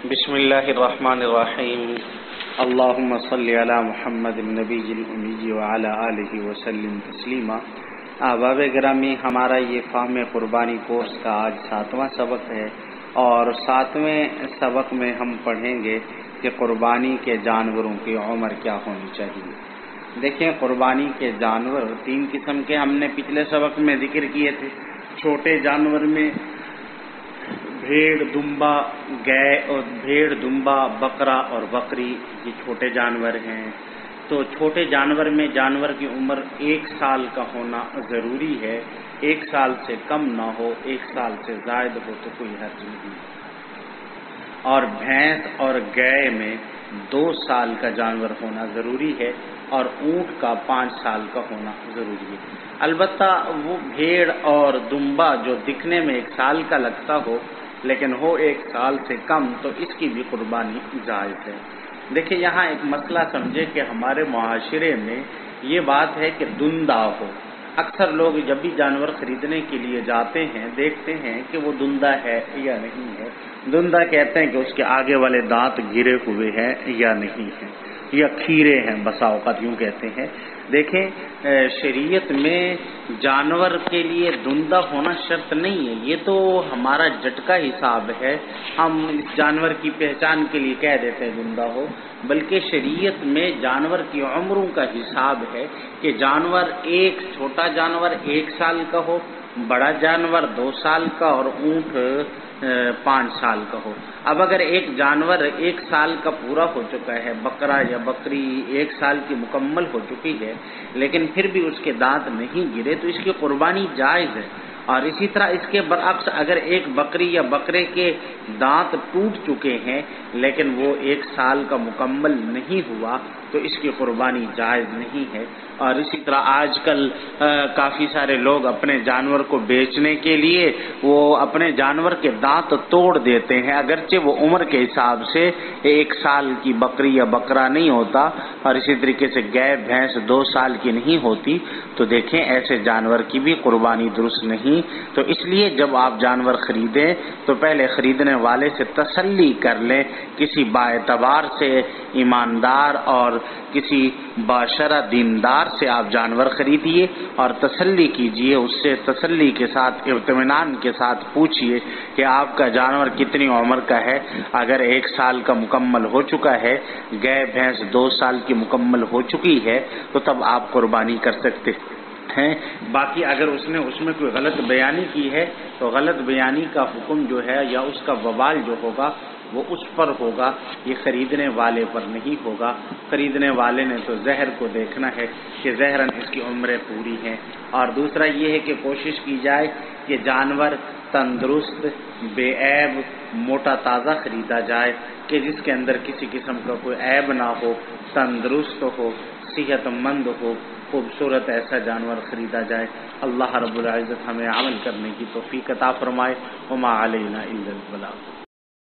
بسم اللہ الرحمن الرحیم اللہم صلی علی محمد النبی الأمی وعلی آلہ وسلم تسلیما۔ احباب گرامی، ہمارا یہ فہم قربانی کورس کا آج 7واں سبق ہے، اور 7ویں سبق میں ہم پڑھیں گے کہ قربانی کے جانوروں کی عمر کیا ہونی چاہیے۔ دیکھیں، قربانی کے جانور 3 قسم کے ہم نے پچھلے سبق میں ذکر کیے تھے۔ چھوٹے جانور میں بھیڑ دمبا بکرا اور بکری، یہ چھوٹے جانور ہیں۔ تو چھوٹے جانور میں جانور کی عمر 1 سال کا ہونا ضروری ہے، 1 سال سے کم نہ ہو، 1 سال سے زائد ہو تو کوئی حرج نہیں۔ اور بھینس اور گائے میں 2 سال کا جانور ہونا ضروری ہے، اور اونٹ کا 5 سال کا ہونا ضروری ہے۔ البتہ وہ بھیڑ اور دمبا جو دکھنے میں 1 سال کا لگتا ہو لیکن ہو 1 سال سے کم، تو اس کی بھی قربانی جائز ہے۔ دیکھیں، یہاں ایک مسئلہ سمجھے کہ ہمارے معاشرے میں یہ بات ہے کہ دندہ ہو۔ اکثر لوگ جب بھی جانور خریدنے کے لیے جاتے ہیں دیکھتے ہیں کہ وہ دندہ ہے یا نہیں ہے۔ دندہ کہتے ہیں کہ اس کے آگے والے دانت گرے ہوئے ہیں یا نہیں ہیں، یا کھیرے ہیں، بسا اوقات یوں کہتے ہیں۔ دیکھیں، شریعت میں جانور کے لیے دندہ ہونا شرط نہیں ہے، یہ تو ہمارا جٹکا حساب ہے، ہم اس جانور کی پہچان کے لیے کہہ دیتے ہیں دندہ ہو، بلکہ شریعت میں جانور کی عمروں کا حساب ہے کہ جانور چھوٹا جانور 1 سال کا ہو، بڑا جانور 2 سال کا، اور اونٹ 5 سال کا ہو۔ اب اگر ایک جانور 1 سال کا پورا ہو چکا ہے، بکرا یا بکری 1 سال کی مکمل ہو چکی ہے، لیکن پھر بھی اس کے دانت نہیں گرے تو اس کی قربانی جائز ہے۔ اور اسی طرح اس کے برعکس اگر ایک بکری یا بکرے کے دانت ٹوٹ چکے ہیں لیکن وہ 1 سال کا مکمل نہیں ہوا تو اس کی قربانی جائز نہیں ہے۔ اور اسی طرح آج کل کافی سارے لوگ اپنے جانور کو بیچنے کے لیے وہ اپنے جانور کے دانت توڑ دیتے ہیں، اگرچہ وہ عمر کے حساب سے 1 سال کی بکری یا بکرا نہیں ہوتا، اور اسی طریقے سے گائے بھینس 2 سال کی نہیں ہوتی، تو دیکھیں ایسے جانور کی بھی قربانی درست نہیں۔ تو اس لیے جب آپ جانور خریدیں تو پہلے خریدنے والے سے تسلی کر لیں، کسی باعتبار سے ایماندار اور کسی باشرہ دیندار سے آپ جانور خریدیے اور تسلی کیجئے، اس سے تسلی کے ساتھ اطمینان کے ساتھ پوچھئے کہ آپ کا جانور کتنی عمر کا ہے۔ اگر 1 سال کا مکمل ہو چکا ہے، گائے بھینس 2 سال کی مکمل ہو چکی ہے، تو تب آپ قربانی کر سکتے ہیں۔ باقی اگر اس نے اس میں کوئی غلط بیانی کی ہے تو غلط بیانی کا حکم جو ہے یا اس کا وبال جو ہوگا وہ اس پر ہوگا، یہ خریدنے والے پر نہیں ہوگا۔ خریدنے والے نے تو زہر کو دیکھنا ہے کہ زہراً اس کی عمریں پوری ہیں۔ اور دوسرا یہ ہے کہ کوشش کی جائے کہ جانور تندرست، بے عیب، موٹا تازہ خریدا جائے، کہ جس کے اندر کسی قسم کا کوئی عیب نہ ہو، تندرست ہو، صحت مند ہو، خوبصورت ایسا جانور خریدا جائے۔ اللہ رب العزت ہمیں عمل کرنے کی توفیق عطا فرمائے۔ وما علینا الا البلاغ۔